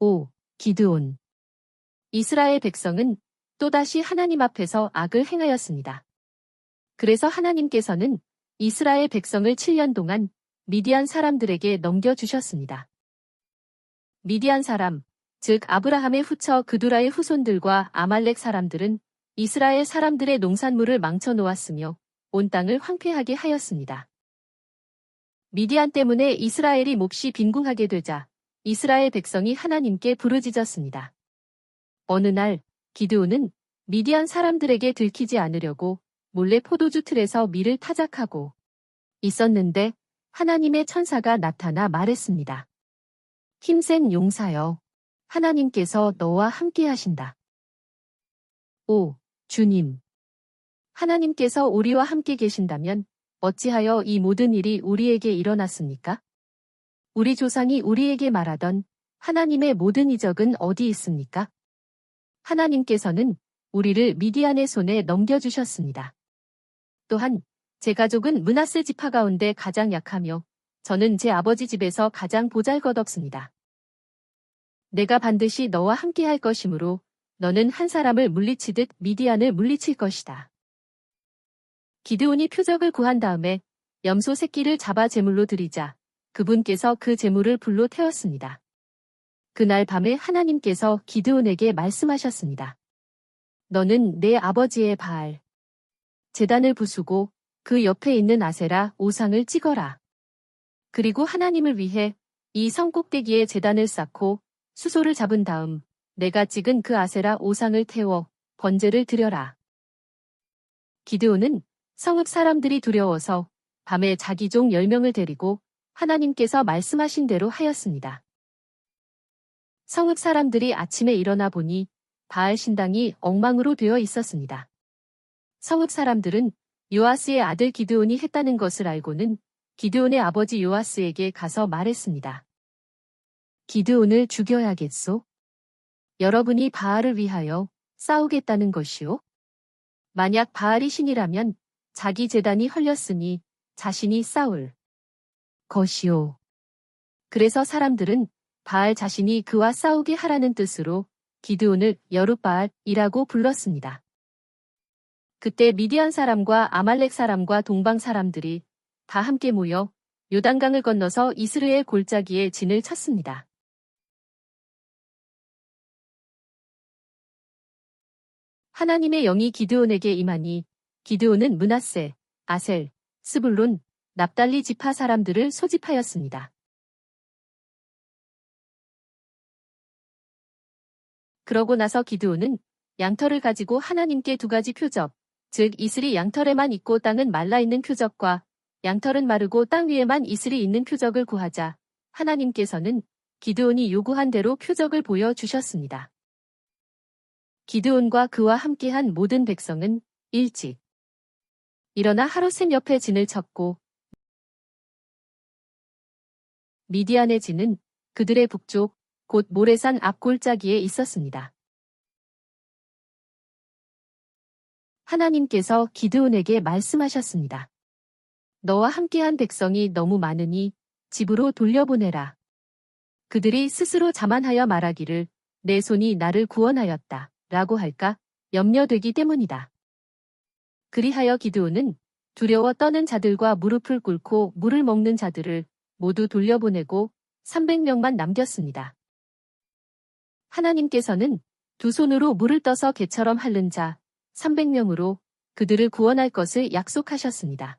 5. 기드온. 이스라엘 백성은 또다시 하나님 앞에서 악을 행하였습니다. 그래서 하나님께서는 이스라엘 백성을 7년 동안 미디안 사람들에게 넘겨주셨습니다. 미디안 사람, 즉 아브라함의 후처 그두라의 후손들과 아말렉 사람들은 이스라엘 사람들의 농산물을 망쳐놓았으며 온 땅을 황폐하게 하였습니다. 미디안 때문에 이스라엘이 몹시 빈궁하게 되자 이스라엘 백성이 하나님께 부르짖었습니다. 어느 날 기드온은 미디안 사람들에게 들키지 않으려고 몰래 포도주 틀에서 밀을 타작하고 있었는데 하나님의 천사가 나타나 말했습니다. 힘센 용사여, 하나님께서 너와 함께 하신다. 5. 주님. 하나님께서 우리와 함께 계신다면 어찌하여 이 모든 일이 우리에게 일어났습니까? 우리 조상이 우리에게 말하던 하나님의 모든 이적은 어디 있습니까? 하나님께서는 우리를 미디안의 손에 넘겨주셨습니다. 또한 제 가족은 므낫세 지파 가운데 가장 약하며 저는 제 아버지 집에서 가장 보잘것없습니다. 내가 반드시 너와 함께 할 것이므로 너는 한 사람을 물리치듯 미디안을 물리칠 것이다. 기드온이 표적을 구한 다음에 염소 새끼를 잡아 제물로 드리자 그분께서 그 제물을 불로 태웠습니다. 그날 밤에 하나님께서 기드온에게 말씀하셨습니다. 너는 내 아버지의 바알 제단을 부수고 그 옆에 있는 아세라 우상을 찍어라. 그리고 하나님을 위해 이 성 꼭대기에 제단을 쌓고 수소를 잡은 다음 내가 찍은 그 아세라 우상을 태워 번제를 드려라. 기드온은 성읍 사람들이 두려워서 밤에 자기 종 10명을 데리고 하나님께서 말씀하신 대로 하였습니다. 성읍 사람들이 아침에 일어나 보니 바알 신당이 엉망으로 되어 있었습니다. 성읍 사람들은 요아스의 아들 기드온이 했다는 것을 알고는 기드온의 아버지 요아스에게 가서 말했습니다. 기드온을 죽여야겠소? 여러분이 바알을 위하여 싸우겠다는 것이오? 만약 바알이 신이라면 자기 제단이 헐렸으니 자신이 싸울 것이오. 그래서 사람들은 바알 자신이 그와 싸우게 하라는 뜻으로 기드온을 여룻바알이라고 불렀습니다. 그때 미디안 사람과 아말렉 사람과 동방 사람들이 다 함께 모여 요단강을 건너서 이스르엘 골짜기에 진을 쳤습니다. 하나님의 영이 기드온에게 임하니 기드온은 므낫세, 아셀, 스불론, 납달리 지파 사람들을 소집하였습니다. 그러고 나서 기드온은 양털을 가지고 하나님께 2가지 표적, 즉 이슬이 양털에만 있고 땅은 말라있는 표적과 양털은 마르고 땅 위에만 이슬이 있는 표적을 구하자 하나님께서는 기드온이 요구한 대로 표적을 보여주셨습니다. 기드온과 그와 함께한 모든 백성은 일찍 일어나 하롯셈 옆에 진을 쳤고 미디안의 진은 그들의 북쪽 곧 모레산 앞 골짜기에 있었습니다. 하나님께서 기드온에게 말씀하셨습니다. 너와 함께한 백성이 너무 많으니 집으로 돌려보내라. 그들이 스스로 자만하여 말하기를 내 손이 나를 구원하였다 라고 할까 염려되기 때문이다. 그리하여 기드온은 두려워 떠는 자들과 무릎을 꿇고 물을 먹는 자들을 모두 돌려보내고 300명만 남겼습니다. 하나님께서는 2 손으로 물을 떠서 개처럼 핥는 자 300명으로 그들을 구원할 것을 약속하셨습니다.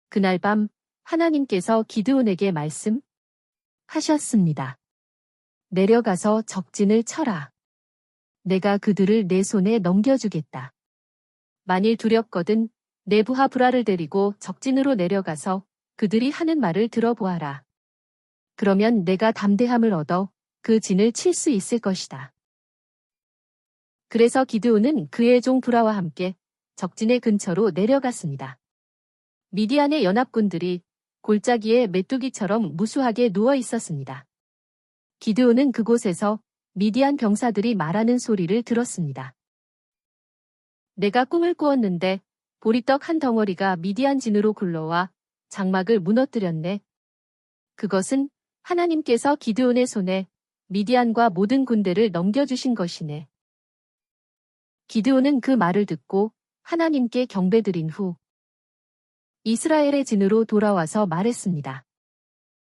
그날 밤 하나님께서 기드온에게 말씀하셨습니다. 내려가서 적진을 쳐라. 내가 그들을 내 손에 넘겨주겠다. 만일 두렵거든 내 부하 브라를 데리고 적진으로 내려가서 그들이 하는 말을 들어보아라. 그러면 내가 담대함을 얻어 그 진을 칠 수 있을 것이다. 그래서 기드온은 그의 종 브라와 함께 적진의 근처로 내려갔습니다. 미디안의 연합군들이 골짜기에 메뚜기처럼 무수하게 누워 있었습니다. 기드온은 그곳에서 미디안 병사들이 말하는 소리를 들었습니다. 내가 꿈을 꾸었는데 보리떡 한 덩어리가 미디안 진으로 굴러와 장막을 무너뜨렸네. 그것은 하나님께서 기드온의 손에 미디안과 모든 군대를 넘겨주신 것이네. 기드온은 그 말을 듣고 하나님께 경배드린 후 이스라엘의 진으로 돌아와서 말했습니다.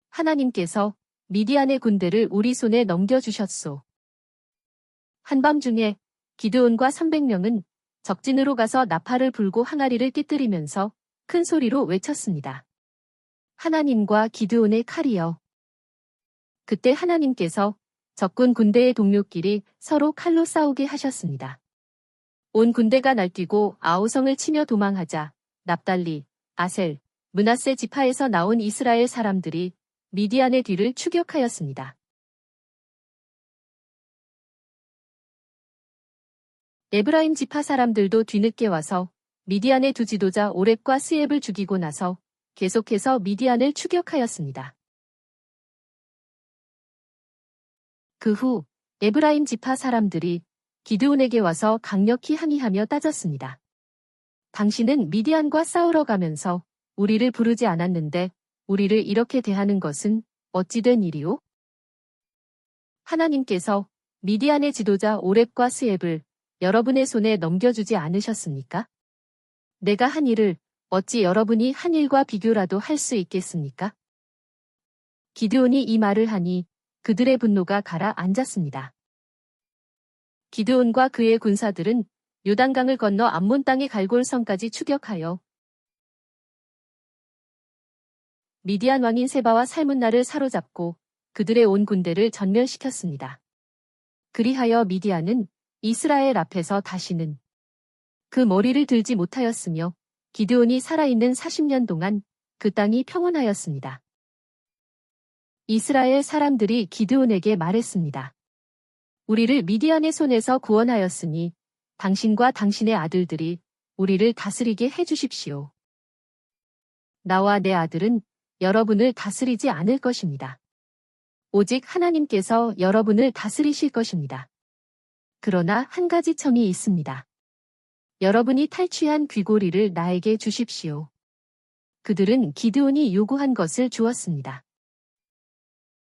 하나님께서 미디안의 군대를 우리 손에 넘겨주셨소. 한밤중에 기드온과 300명은 적진으로 가서 나팔을 불고 항아리를 띠뜨리면서 큰 소리로 외쳤습니다. 하나님과 기드온의 칼이여. 그때 하나님께서 적군 군대의 동료끼리 서로 칼로 싸우게 하셨습니다. 온 군대가 날뛰고 아우성을 치며 도망하자 납달리, 아셀, 므낫세 지파에서 나온 이스라엘 사람들이 미디안의 뒤를 추격하였습니다. 에브라임 지파 사람들도 뒤늦게 와서 미디안의 두 지도자 오렙과 스엡을 죽이고 나서 계속해서 미디안을 추격하였습니다. 그 후 에브라임 지파 사람들이 기드온에게 와서 강력히 항의하며 따졌습니다. 당신은 미디안과 싸우러 가면서 우리를 부르지 않았는데 우리를 이렇게 대하는 것은 어찌 된 일이오? 하나님께서 미디안의 지도자 오렙과 스엡을 여러분의 손에 넘겨주지 않으셨습니까? 내가 한 일을 어찌 여러분이 한 일과 비교라도 할 수 있겠습니까? 기드온이 이 말을 하니 그들의 분노가 가라앉았습니다. 기드온과 그의 군사들은 요단강을 건너 암몬 땅의 갈골성까지 추격하여 미디안 왕인 세바와 살문나를 사로잡고 그들의 온 군대를 전멸시켰습니다. 그리하여 미디안은 이스라엘 앞에서 다시는 그 머리를 들지 못하였으며 기드온이 살아있는 40년 동안 그 땅이 평온하였습니다. 이스라엘 사람들이 기드온에게 말했습니다. 우리를 미디안의 손에서 구원하였으니 당신과 당신의 아들들이 우리를 다스리게 해주십시오. 나와 내 아들은 여러분을 다스리지 않을 것입니다. 오직 하나님께서 여러분을 다스리실 것입니다. 그러나 한 가지 청이 있습니다. 여러분이 탈취한 귀고리를 나에게 주십시오. 그들은 기드온이 요구한 것을 주었습니다.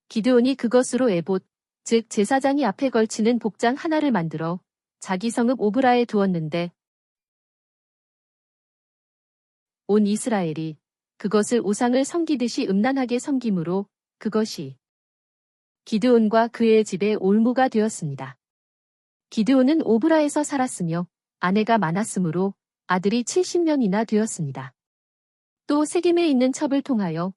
기드온이 그것으로 에봇, 즉 제사장이 앞에 걸치는 복장 하나를 만들어 자기 성읍 오브라에 두었는데 온 이스라엘이 그것을 우상을 섬기듯이 음란하게 섬김으로 그것이 기드온과 그의 집의 올무가 되었습니다. 기드온은 오브라에서 살았으며 아내가 많았으므로 아들이 70명이나 되었습니다. 또 세겜에 있는 첩을 통하여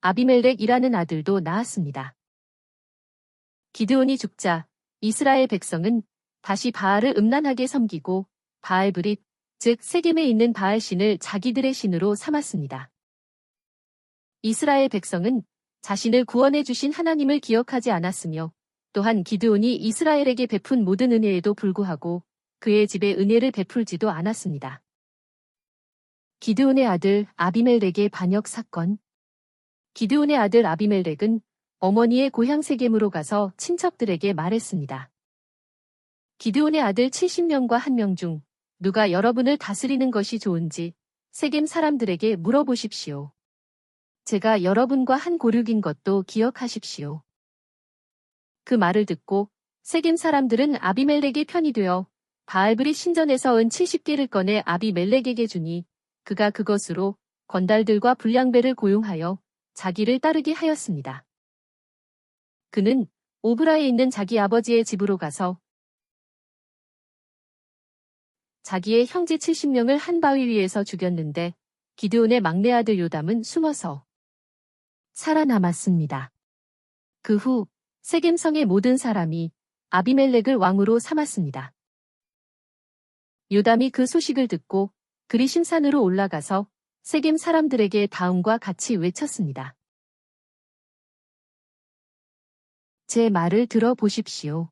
아비멜렉이라는 아들도 낳았습니다. 기드온이 죽자 이스라엘 백성은 다시 바알을 음란하게 섬기고 바알브릿, 즉 세겜에 있는 바알신을 자기들의 신으로 삼았습니다. 이스라엘 백성은 자신을 구원해 주신 하나님을 기억하지 않았으며 또한 기드온이 이스라엘에게 베푼 모든 은혜에도 불구하고 그의 집에 은혜를 베풀지도 않았습니다. 기드온의 아들 아비멜렉의 반역 사건. 기드온의 아들 아비멜렉은 어머니의 고향 세겜으로 가서 친척들에게 말했습니다. 기드온의 아들 70명과 1명 중 누가 여러분을 다스리는 것이 좋은지 세겜 사람들에게 물어보십시오. 제가 여러분과 한 고륙인 것도 기억하십시오. 그 말을 듣고 세겜 사람들은 아비멜렉의 편이 되어 바알브릿 신전에서 은 70개를 꺼내 아비멜렉에게 주니 그가 그것으로 건달들과 불량배를 고용하여 자기를 따르게 하였습니다. 그는 오브라에 있는 자기 아버지의 집으로 가서 자기의 형제 70명을 한 바위 위에서 죽였는데 기드온의 막내 아들 요담은 숨어서 살아남았습니다. 그 후 세겜성의 모든 사람이 아비멜렉을 왕으로 삼았습니다. 요담이 그 소식을 듣고 그리심산으로 올라가서 세겜 사람들에게 다음과 같이 외쳤습니다. 제 말을 들어보십시오.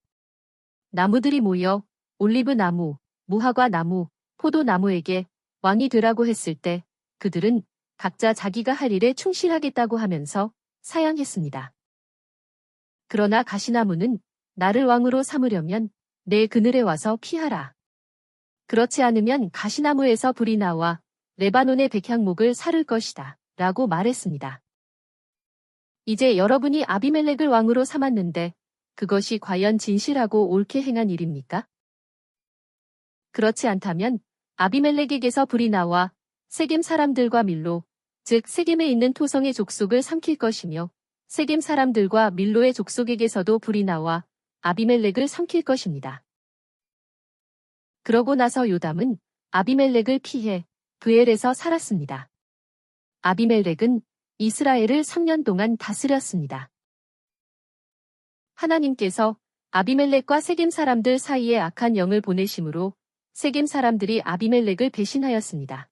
나무들이 모여 올리브 나무, 무화과 나무, 포도나무에게 왕이 되라고 했을 때 그들은 각자 자기가 할 일에 충실하겠다고 하면서 사양했습니다. 그러나 가시나무는 나를 왕으로 삼으려면 내 그늘에 와서 피하라. 그렇지 않으면 가시나무에서 불이 나와 레바논의 백향목을 사를 것이다. 라고 말했습니다. 이제 여러분이 아비멜렉을 왕으로 삼았는데 그것이 과연 진실하고 옳게 행한 일입니까? 그렇지 않다면 아비멜렉에게서 불이 나와 세겜 사람들과 밀로, 즉 세겜에 있는 토성의 족속을 삼킬 것이며 세겜 사람들과 밀로의 족속에게서도 불이 나와 아비멜렉을 삼킬 것입니다. 그러고 나서 요담은 아비멜렉을 피해 브엘에서 살았습니다. 아비멜렉은 이스라엘을 3년 동안 다스렸습니다. 하나님께서 아비멜렉과 세겜 사람들 사이에 악한 영을 보내심으로 세겜 사람들이 아비멜렉을 배신하였습니다.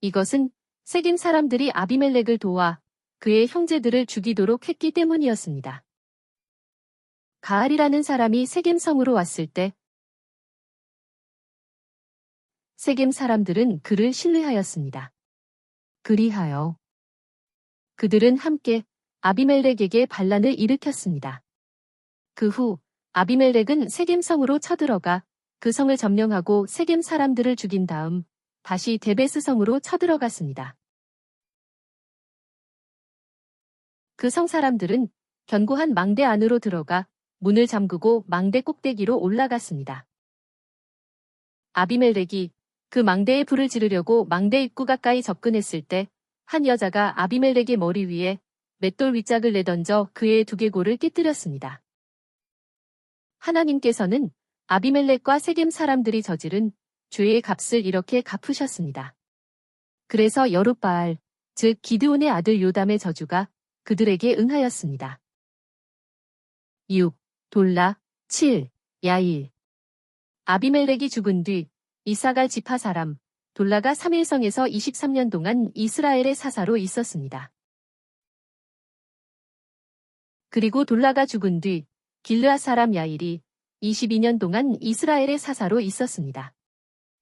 이것은 세겜 사람들이 아비멜렉을 도와 그의 형제들을 죽이도록 했기 때문이었습니다. 가알이라는 사람이 세겜 성으로 왔을 때 세겜 사람들은 그를 신뢰하였습니다. 그리하여 그들은 함께 아비멜렉에게 반란을 일으켰습니다. 그 후 아비멜렉은 세겜 성으로 쳐들어가 그 성을 점령하고 세겜 사람들을 죽인 다음 다시 데베스 성으로 쳐들어갔습니다. 그 성 사람들은 견고한 망대 안으로 들어가 문을 잠그고 망대 꼭대기로 올라갔습니다. 아비멜렉이 그 망대에 불을 지르려고 망대 입구 가까이 접근했을 때 한 여자가 아비멜렉의 머리 위에 맷돌 윗짝을 내던져 그의 두개골을 깨뜨렸습니다. 하나님께서는 아비멜렉과 세겜 사람들이 저지른 죄의 값을 이렇게 갚으셨습니다. 그래서 여룻바알, 즉 기드온의 아들 요담의 저주가 그들에게 응하였습니다. 6. 돌라, 7. 야일. 아비멜렉이 죽은 뒤 이사갈 지파 사람 돌라가 3일성에서 23년 동안 이스라엘의 사사로 있었습니다. 그리고 돌라가 죽은 뒤 길르앗 사람 야일이 22년 동안 이스라엘의 사사로 있었습니다.